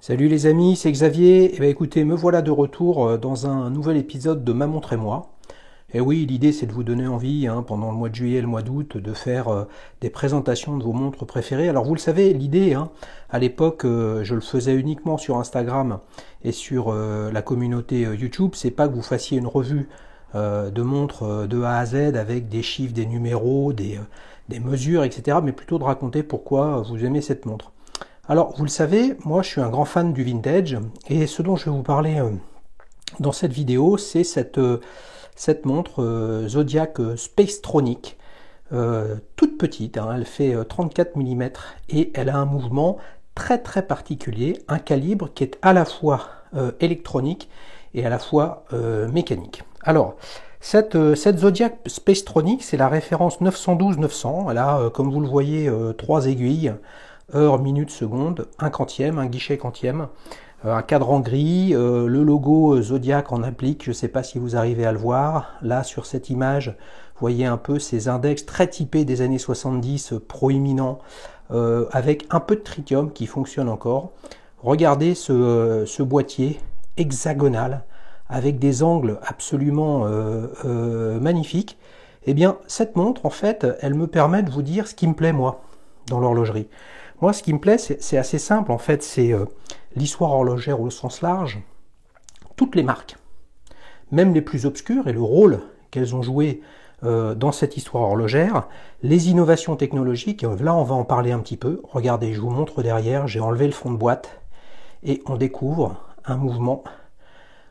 Salut les amis, c'est Xavier. Eh bien, écoutez, me voilà de retour dans un nouvel épisode de Ma montre et moi. Et oui, l'idée c'est de vous donner envie, pendant le mois de juillet et le mois d'août, de faire des présentations de vos montres préférées. Alors vous le savez, l'idée, à l'époque, je le faisais uniquement sur Instagram et sur la communauté YouTube. C'est pas que vous fassiez une revue de montres de A à Z avec des chiffres, des numéros, des mesures, etc. Mais plutôt de raconter pourquoi vous aimez cette montre. Alors, vous le savez, moi je suis un grand fan du vintage et ce dont je vais vous parler dans cette vidéo, c'est cette montre Zodiac Spacetronic, toute petite, elle fait 34 mm et elle a un mouvement très très particulier, un calibre qui est à la fois électronique et à la fois mécanique. Alors, cette Zodiac Spacetronic, c'est la référence 912-900, elle a, comme vous le voyez, 3 aiguilles, heure, minute, seconde, un quantième, un guichet quantième, un cadran gris, le logo Zodiac en applique, je ne sais pas si vous arrivez à le voir, là sur cette image, vous voyez un peu ces index très typés des années 70, proéminents, avec un peu de tritium qui fonctionne encore. Regardez ce boîtier hexagonal, avec des angles absolument magnifiques. Eh bien, cette montre, en fait, elle me permet de vous dire ce qui me plaît, moi, dans l'horlogerie. Moi, ce qui me plaît, c'est assez simple, en fait, c'est l'histoire horlogère au sens large. Toutes les marques, même les plus obscures, et le rôle qu'elles ont joué dans cette histoire horlogère, les innovations technologiques, là on va en parler un petit peu. Regardez, je vous montre derrière, j'ai enlevé le fond de boîte, et on découvre un mouvement,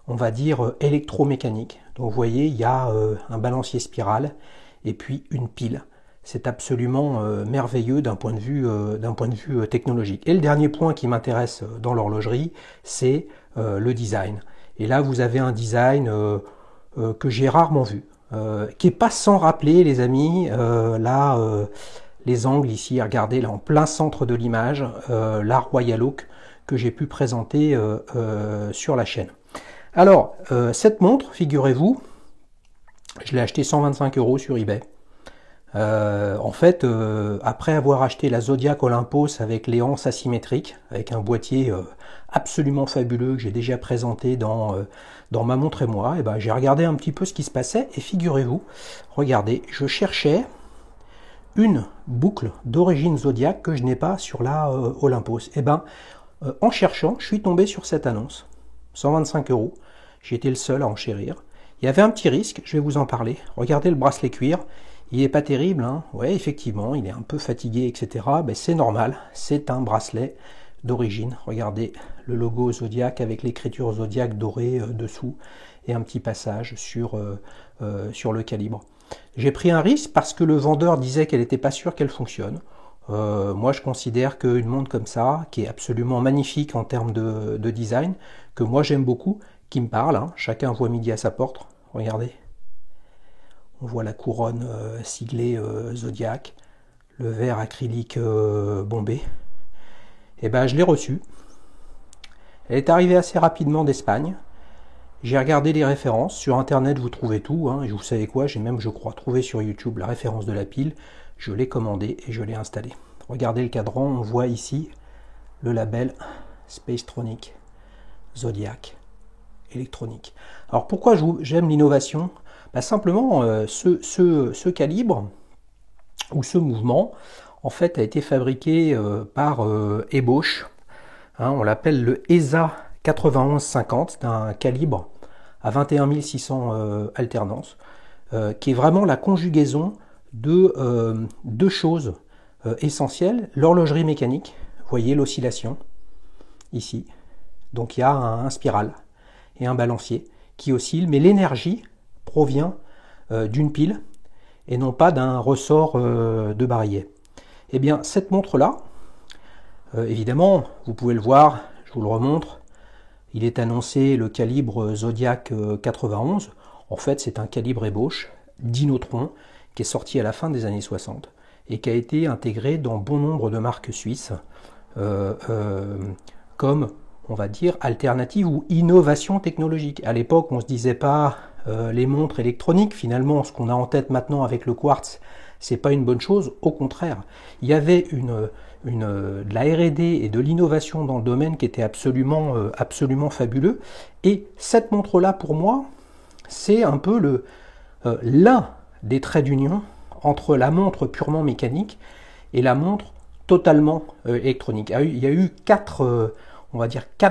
on va dire, électromécanique. Donc vous voyez, il y a un balancier spirale, et puis une pile. C'est absolument merveilleux d'un point de vue technologique. Et le dernier point qui m'intéresse dans l'horlogerie, c'est le design. Et là, vous avez un design que j'ai rarement vu, qui n'est pas sans rappeler, les amis, les angles ici, regardez, là en plein centre de l'image, la Royal Oak que j'ai pu présenter sur la chaîne. Alors, cette montre, figurez-vous, je l'ai achetée 125 € sur eBay. En fait, après avoir acheté la Zodiac Olympos avec les anses asymétriques, avec un boîtier absolument fabuleux que j'ai déjà présenté dans Ma montre et moi, j'ai regardé un petit peu ce qui se passait et figurez-vous, regardez, je cherchais une boucle d'origine Zodiac que je n'ai pas sur la Olympos. En cherchant, je suis tombé sur cette annonce, 125 €. J'ai été le seul à enchérir. Il y avait un petit risque, je vais vous en parler. Regardez le bracelet cuir. Il n'est pas terrible, ouais, effectivement, il est un peu fatigué, etc. C'est normal, c'est un bracelet d'origine. Regardez le logo Zodiac avec l'écriture Zodiac dorée dessous et un petit passage sur le calibre. J'ai pris un risque parce que le vendeur disait qu'elle n'était pas sûre qu'elle fonctionne. Moi, je considère qu'une montre comme ça, qui est absolument magnifique en termes de design, que moi j'aime beaucoup, qui me parle, chacun voit midi à sa porte, regardez. On voit la couronne siglée Zodiac, le verre acrylique bombé. Je l'ai reçue. Elle est arrivée assez rapidement d'Espagne. J'ai regardé les références. Sur Internet, vous trouvez tout. Et vous savez quoi, j'ai même, je crois, trouvé sur YouTube la référence de la pile. Je l'ai commandée et je l'ai installée. Regardez le cadran, on voit ici le label Spacetronic Zodiac électronique. Alors pourquoi j'aime l'innovation ? Simplement, ce calibre ou ce mouvement, en fait, a été fabriqué par Ebosch. On l'appelle le ESA 9150, d'un calibre à 21 600 alternances, qui est vraiment la conjugaison de deux choses essentielles. L'horlogerie mécanique, vous voyez l'oscillation, ici. Donc il y a un spiral et un balancier qui oscille, mais l'énergie provient d'une pile et non pas d'un ressort de barillet. Eh bien, cette montre-là, évidemment, vous pouvez le voir, je vous le remontre, il est annoncé le calibre Zodiac 91. En fait, c'est un calibre ébauche d'Inotron qui est sorti à la fin des années 60 et qui a été intégré dans bon nombre de marques suisses comme, on va dire, alternative ou innovation technologique. À l'époque, on ne se disait pas les montres électroniques, finalement, ce qu'on a en tête maintenant avec le quartz, c'est pas une bonne chose, au contraire. Il y avait de la R&D et de l'innovation dans le domaine qui était absolument fabuleux. Et cette montre-là, pour moi, c'est un peu l'un des traits d'union entre la montre purement mécanique et la montre totalement électronique. Il y a eu quatre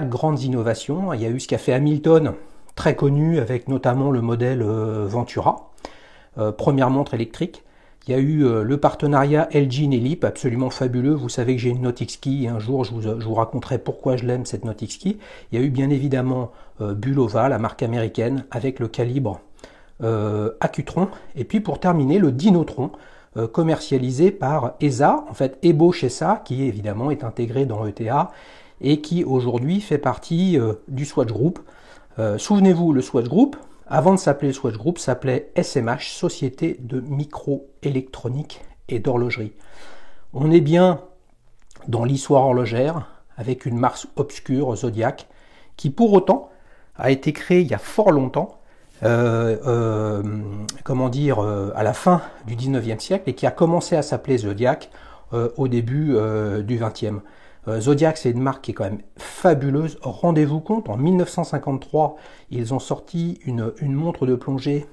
grandes innovations. Il y a eu ce qu'a fait Hamilton, très connu, avec notamment le modèle Ventura, première montre électrique. Il y a eu le partenariat LG-Nelip, absolument fabuleux. Vous savez que j'ai une Nautic Ski, et un jour je vous raconterai pourquoi je l'aime, cette Nautic Ski. Il y a eu bien évidemment Bulova, la marque américaine, avec le calibre Accutron. Et puis pour terminer, le Dynotron, commercialisé par ESA, en fait Ebosch SA, qui évidemment est intégré dans ETA, et qui aujourd'hui fait partie du Swatch Group. Souvenez-vous, le Swatch Group, avant de s'appeler le Swatch Group, s'appelait SMH, Société de microélectronique et d'horlogerie. On est bien dans l'histoire horlogère, avec une marque obscure, Zodiac, qui pour autant a été créée il y a fort longtemps, à la fin du 19e siècle, et qui a commencé à s'appeler Zodiac au début du 20e. Zodiac, c'est une marque qui est quand même fabuleuse. Rendez-vous compte, en 1953, ils ont sorti une montre de plongée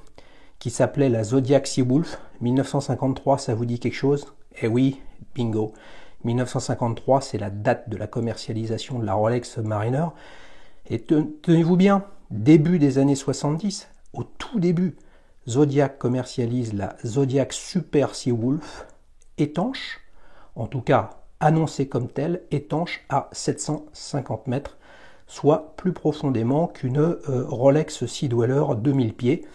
qui s'appelait la Zodiac Seawolf. 1953, ça vous dit quelque chose? Eh oui, bingo. 1953, c'est la date de la commercialisation de la Rolex Submariner. Et tenez-vous bien, début des années 70, au tout début, Zodiac commercialise la Zodiac Super Seawolf, étanche, en tout cas annoncé comme tel, étanche à 750 mètres, soit plus profondément qu'une Rolex Sea Dweller 2000 pieds,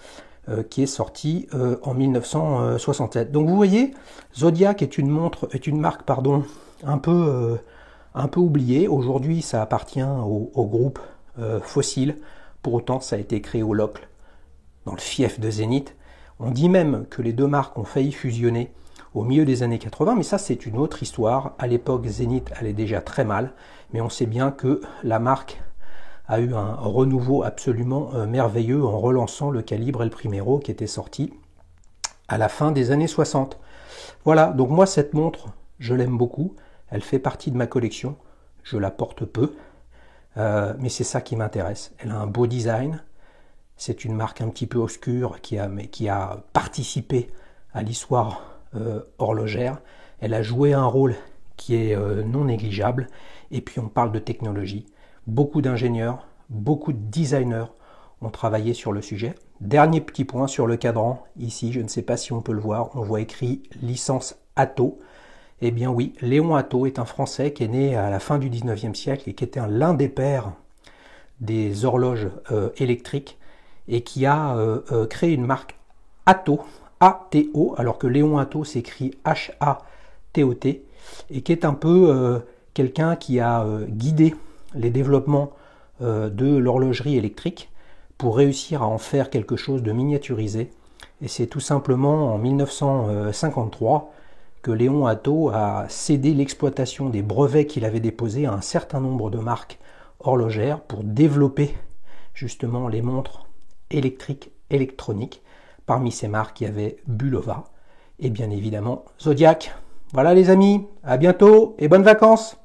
qui est sortie en 1967. Donc vous voyez, Zodiac est une marque un peu oubliée. Aujourd'hui, ça appartient au groupe Fossil. Pour autant, ça a été créé au Locle, dans le fief de Zénith. On dit même que les deux marques ont failli fusionner au milieu des années 80, mais ça c'est une autre histoire. À l'époque, Zénith allait déjà très mal, mais on sait bien que la marque a eu un renouveau absolument merveilleux en relançant le Calibre et le Primero qui était sorti à la fin des années 60. Voilà, donc moi cette montre, je l'aime beaucoup, elle fait partie de ma collection, je la porte peu, mais c'est ça qui m'intéresse. Elle a un beau design, c'est une marque un petit peu obscure qui a participé à l'histoire horlogère. Elle a joué un rôle qui est non négligeable. Et puis on parle de technologie. Beaucoup d'ingénieurs, beaucoup de designers ont travaillé sur le sujet. Dernier petit point sur le cadran. Ici, je ne sais pas si on peut le voir, on voit écrit licence Atto. Eh bien oui, Léon Atto est un Français qui est né à la fin du 19e siècle et qui était l'un des pères des horloges électriques et qui a créé une marque Atto, A-T-O, alors que Léon Atto s'écrit H-A-T-O-T, et qui est un peu quelqu'un qui a guidé les développements de l'horlogerie électrique pour réussir à en faire quelque chose de miniaturisé. Et c'est tout simplement en 1953 que Léon Atto a cédé l'exploitation des brevets qu'il avait déposés à un certain nombre de marques horlogères pour développer justement les montres électriques, électroniques. Parmi ces marques, il y avait Bulova et bien évidemment Zodiac. Voilà les amis, à bientôt et bonnes vacances!